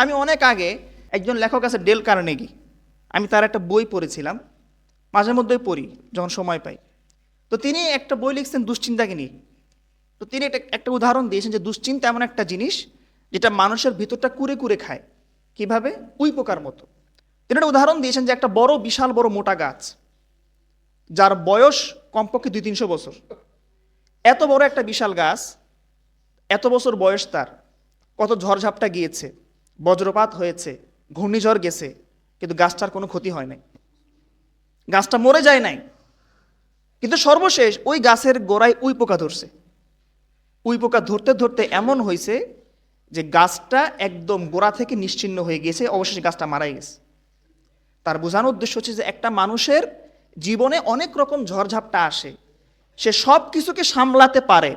আমি অনেক আগে একজন লেখক আছে ডেল কার্নেগি, আমি তার একটা বই পড়েছিলাম, মাঝে মধ্যেই পড়ি যখন সময় পাই। তো তিনি একটা বই লিখছেন দুশ্চিন্তাকে নিয়ে। তো তিনি একটা উদাহরণ দিয়েছেন যে দুশ্চিন্তা এমন একটা জিনিস যেটা মানুষের ভিতরটা কুরে কুরে খায়। কিভাবে? উই পোকার মতো। তিনি একটা উদাহরণ দিয়েছেন যে একটা বড় বিশাল বড় মোটা গাছ, যার বয়স কমপক্ষে 200-300 বছর। এত বড় একটা বিশাল গাছ, এত বছর বয়স তার, কত ঝড়ঝাপটা গিয়েছে, বজ্রপাত হয়েছে, ঘূর্ণিঝড় গেছে, কিন্তু গাছটার কোনো ক্ষতি হয় নাই, গাছটা মরে যায় নাই। কিন্তু সর্বশেষ ওই গাছের গোড়ায় উই পোকা ধরছে। উই পোকা ধরতে ধরতে এমন হয়েছে যে গাছটা একদম গোড়া থেকে নিশ্চিহ্ন হয়ে গেছে, অবশেষে গাছটা মারাই গেছে। তার বোঝানোর উদ্দেশ্য হচ্ছে যে একটা মানুষের জীবনে অনেক রকম ঝড়ঝাপটা আসে, সে সব কিছুকে সামলাতে পারে।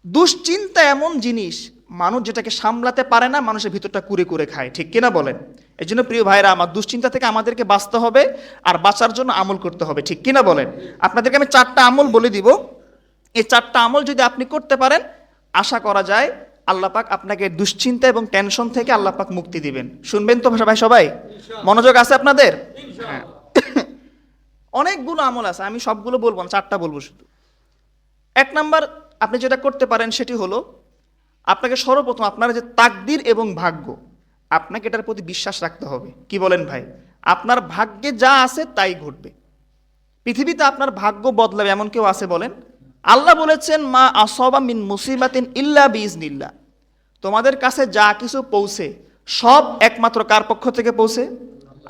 দুশ্চিন্তা এমন জিনিস, মানুষ যেটাকে সামলাতে পারে না, মানুষের ভিতরটা কুরে কুরে খায়। ঠিক কিনা বলেন? এই জন্য প্রিয় ভাইরা আমার, দুশ্চিন্তা থেকে আমাদেরকে বাঁচতে হবে আর বাঁচার জন্য আমল করতে হবে। ঠিক কিনা বলেন? আপনাদেরকে আমি 4টা আমল বলে দিব। এই 4টা আমল যদি আপনি করতে পারেন, আশা করা যায় আল্লাহ পাক আপনাকে দুশ্চিন্তা এবং টেনশন থেকে আল্লাহ পাক মুক্তি দিবেন। শুনবেন তো ভাই সবাই? মনোযোগ আছে আপনাদের? হ্যাঁ। অনেকগুলো আমল আছে, আমি সবগুলো বলবো না, 4টা বলবো শুধু। 1 নাম্বার, আপনি যেটা করতে পারেন সেটি হলো, আপনাকে সর্বপ্রথম আপনার যে তাকদির এবং ভাগ্য, আপনাকে এটার প্রতি বিশ্বাস রাখতে হবে। কি বলেন ভাই? আপনার ভাগ্যে যা আছে তাই ঘটবে। পৃথিবীতে আপনার ভাগ্য বদলাবে এমন কেউ আছে বলেন? আল্লাহ বলেছেন, মা আসবা মিন মুসিবাতিন ইল্লা বিইজনিল্লাহ। তোমাদের কাছে যা কিছু পৌঁছে সব একমাত্র কার পক্ষ থেকে পৌঁছে?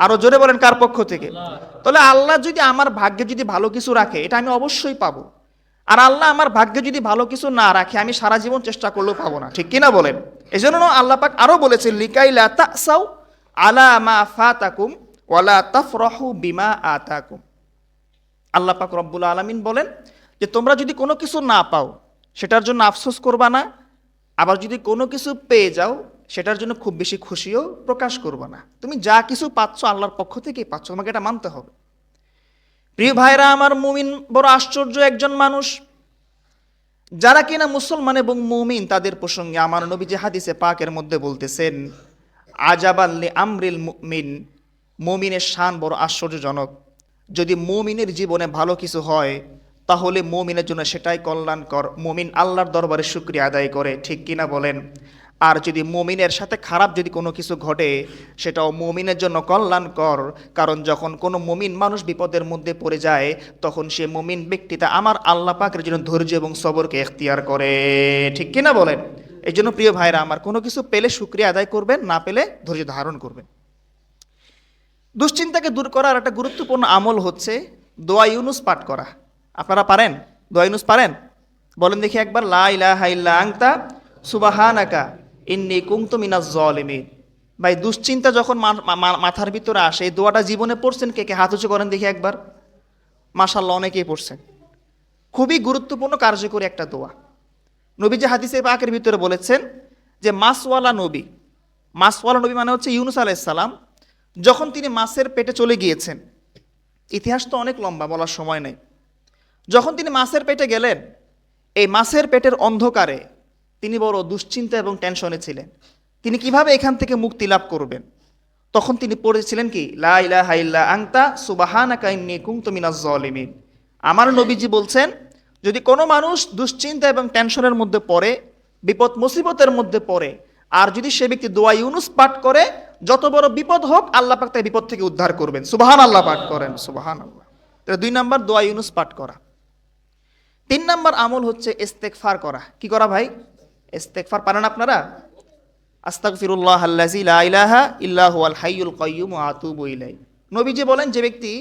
আরো জোরে বলেন, কার পক্ষ থেকে? তাহলে আল্লাহ যদি আমার ভাগ্যে যদি ভালো কিছু রাখে, এটা আমি অবশ্যই পাবো। আর আল্লাহ আমার ভাগ্যে যদি ভালো কিছু না রাখে, আমি সারা জীবন চেষ্টা করলেও পাবো না। ঠিক কিনা বলেন? এই জন্য আল্লাহ পাক আরো বলেছেন, লিকাইলা তাসাউ আলা মা ফাতাকুম ওয়ালা তাফরাহু বিমা আতাকুম। আল্লাহ পাক রব্বুল আলামিন বলেন যে তোমরা যদি কোনো কিছু না পাও সেটার জন্য আফসোস করবা না, আবার যদি কোনো কিছু পেয়ে যাও সেটার জন্য খুব বেশি খুশিও প্রকাশ করবা না। তুমি যা কিছু পাচ্ছ আল্লাহর পক্ষ থেকেই পাচ্ছ, তোমাকে এটা মানতে হবে। প্রিয় ভাইরা আমার, মুমিন বড় আশ্চর্য একজন মানুষ। যারা কিনা মুসলমান এবং মুমিন, তাদের প্রসঙ্গে আমার নবী যে হাদিসে পাকের মধ্যে বলতেছেন, আজাবাল লি আমরিল মুমিন, মুমিনের শান বড় আশ্চর্যজনক। যদি মুমিনের জীবনে ভালো কিছু হয় তাহলে মুমিনের জন্য সেটাই কল্যাণকর, মুমিন আল্লাহর দরবারে শুকরিয়া আদায় করে। ঠিক কিনা বলেন? আর যদি মুমিনের সাথে খারাপ যদি কোনো কিছু ঘটে, সেটাও মুমিনের জন্য কল্যাণকর। কারণ যখন কোনো মুমিন মানুষ বিপদের মধ্যে পড়ে যায়, তখন সে মুমিন ব্যক্তিটা আমার আল্লাহ পাকের জন্য ধৈর্য এবং সবরকে এখতিয়ার করে। ঠিক কিনা বলেন? এই জন্য প্রিয় ভাইরা আমার, কোনো কিছু পেলে শুকরিয়া আদায় করবেন, না পেলে ধৈর্য ধারণ করবেন। দুশ্চিন্তাকে দূর করার একটা গুরুত্বপূর্ণ আমল হচ্ছে দোয়া ইউনুস পাঠ করা। আপনারা পারেন? দোয়া ইউনুস পারেন? বলেন দেখি একবার, লা ইলাহা ইল্লা আনতা সুবহানাকা ইন্নী কুনতু মিনাজ জালিমিন। ভাই, দুশ্চিন্তা যখন মাথার ভিতরে আসে, এই দোয়াটা জীবনে পড়ছেন কে কে? হাত উঁচু করেন দেখি একবার। মাশাআল্লাহ, অনেকেই পড়ছেন। খুবই গুরুত্বপূর্ণ কার্যকরী একটা দোয়া। নবী যে হাদিসে পাকের ভিতরে বলেছেন যে মাছওয়ালা নবী, মাছওয়ালা নবী মানে হচ্ছে ইউনুস আলাইহিস সালাম, যখন তিনি মাছের পেটে চলে গিয়েছেন, ইতিহাস তো অনেক লম্বা, বলার সময় নেই। যখন তিনি মাছের পেটে গেলেন, এই মাছের পেটের অন্ধকারে তিনি বড় দুশ্চিন্তা এবং টেনশনে ছিলেন। তিনি কিভাবে এখান থেকে মুক্তি লাভ করবেন? তখন তিনি পড়েছিলেন কি, লা ইলাহা ইল্লা আনতা সুবহানাকা ইন্নী কুনতু মিনাজ জালিমিন। আমার নবীজি বলছেন, যদি কোনো মানুষ দুশ্চিন্তা এবং টেনশনের মধ্যে পড়ে, বিপদ মুসিবতের মধ্যে পড়ে, আর যদি সে ব্যক্তি দোয়া ইউনুস পাঠ করে, যত বড় বিপদ হোক আল্লাহ পাক তাকে বিপদ থেকে উদ্ধার করবেন। সুবহানাল্লাহ পাঠ করেন, সুবহানাল্লাহ। তাহলে 2 নাম্বার দোয়া ইউনুস পাঠ করা। 3 নাম্বার আমল হচ্ছে ইস্তেগফার করা। কি করা ভাই? ইস্তেগফার পারেন আপনারা? আস্তাগফিরুল্লাহ আল্লাযী লা ইলাহা ইল্লা হুয়াল হাইয়ুল কাইয়্যুম ওয়া আতুবু ইলাইহি। নবীজি বলেন, যে ব্যক্তি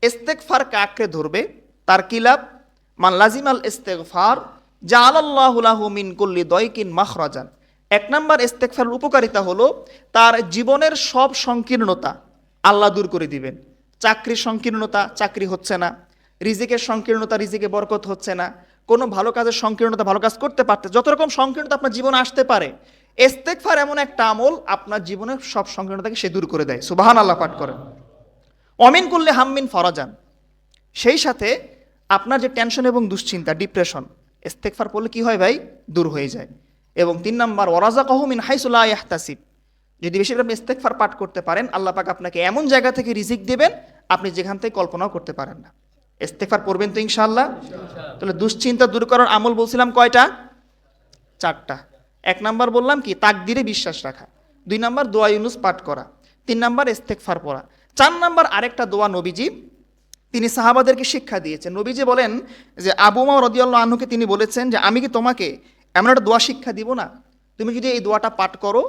ইস্তেগফারকে আঁকড়ে ধরবে তার কি লাভ? মান লাজিমাল ইস্তেগফার জাআলাল্লাহু লাহু মিন কুল্লি দায়কিন মাখরাজান। 1 নাম্বার ইস্তেগফারের উপকারিতা হলো তার জীবনের সব সংকীর্ণতা আল্লাহ দূর করে দিবেন। চাকরির সংকীর্ণতা, চাকরি হচ্ছে না। রিজিকের সংকীর্ণতা, রিজিকে বরকত হচ্ছে না। কোনো ভালো কাজের সংকীর্ণতা, ভালো কাজ করতে পারতে, যত রকম সংকীর্ণতা আপনার জীবনে আসতে পারে, ইস্তেগফার এমন একটা আমল আপনার জীবনের সব সংকীর্ণতাকে সে দূর করে দেয়। সুবহানাল্লাহ পাঠ করেন। অমিন কুল্লি হাম্মিন ফরাজান। সেই সাথে আপনার যে টেনশন এবং দুশ্চিন্তা, ডিপ্রেশন, ইস্তেগফার পড়লে কি হয় ভাই? দূর হয়ে যায়। এবং 3 নাম্বার, ওয়ারাযাকাহু মিন হাইসু লা ইয়াহতাসিব। যদি বেশি করে আপনি ইস্তেগফার পাঠ করতে পারেন, আল্লাহ পাক আপনাকে এমন জায়গা থেকে রিজিক দেবেন আপনি যেখান থেকে কল্পনাও করতে পারেন না। ইস্তেগফার পড়বেন তো ইনশাআল্লাহ। তাহলে দুশ্চিন্তা দূর করার আমল বলছিলাম কয়টা? 4টা। 1 নাম্বার বললাম কি, তাকদিরে বিশ্বাস রাখা। 2 নাম্বার দোয়া ইউনুস পাঠ করা। 3 নাম্বার ইস্তেগফার পড়া। 4 নাম্বার আরেকটা দোয়া নবীজি তিনি সাহাবাদেরকে শিক্ষা দিয়েছেন। নবীজি বলেন যে আবু উমামা রাদিয়াল্লাহু আনহুকে তিনি বলেছেন যে আমি কি তোমাকে এমন একটা দোয়া শিক্ষা দিব না, তুমি যদি এই দোয়াটা পাঠ করো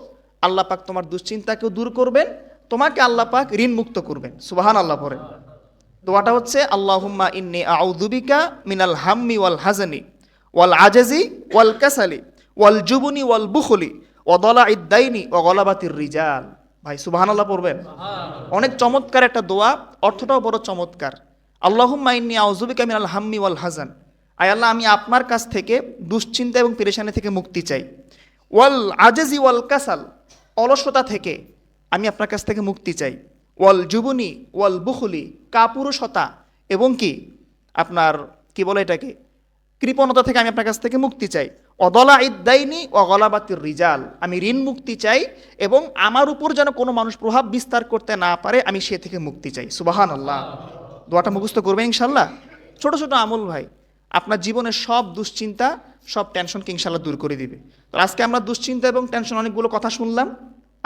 আল্লাহ পাক তোমার দুশ্চিন্তাকেও দূর করবেন, তোমাকে আল্লাহ পাক ঋণ মুক্ত করবেন। সুবহানাল্লাহ পড়েন। দোয়াটা হচ্ছে আল্লাহুম্মা ইন্নী আউযু বিকা মিনাল হাম্মি ওয়াল হাজানি ওয়াল আজাজি ওয়াল কাসালি ওয়াল জুবনি ওয়াল বুখলি ওয়া দালাইদ দাইনি ওয়া গলাবাতির রিজাল। ভাই সুবহানাল্লাহ পড়বেন। অনেক চমৎকার একটা দোয়া, অর্থটাও বড় চমৎকার। আল্লাহুম্মা ইন্নী আউযু বিকা মিনাল হাম্মি ওয়াল হাজান, আয় আল্লাহ আমি আপনার কাছ থেকে দুশ্চিন্তা এবং পেরেশানি থেকে মুক্তি চাই। ওয়াল আজাজি ওয়াল কাসাল, অলসতা থেকে আমি আপনার কাছ থেকে মুক্তি চাই। ওয়াল জুবনি ওয়াল বুখলি, কাপুরুষতা এবং কি আপনার কি বলে এটাকে, কৃপণতা থেকে আমি আপনার কাছ থেকে মুক্তি চাই। অদলা ইদ্দাইনি ও গলাবাতির রিজাল, আমি ঋণ মুক্তি চাই এবং আমার উপর যেন কোনো মানুষ প্রভাব বিস্তার করতে না পারে, আমি সে থেকে মুক্তি চাই। সুবহানাল্লাহ। দোয়াটা মুখস্থ করবেন ইনশাল্লাহ। ছোট ছোট আমল ভাই আপনার জীবনের সব দুশ্চিন্তা, সব টেনশনকে ইনশাল্লাহ দূর করে দিবে। তো আজকে আমরা দুশ্চিন্তা এবং টেনশন অনেকগুলো কথা শুনলাম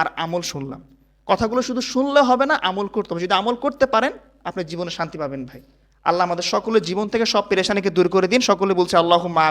আর আমল শুনলাম। কথাগুলো শুধু শুনলে হবে না, আমল করতে হবে। যদি আমল করতে পারেন আপনি জীবনে শান্তি পাবেন ভাই। আল্লাহ আমাদের সকলের জীবন থেকে সব পেরেশানিকে দূর করে দিন। সকলে বলছে আল্লাহুম্মা আমিন।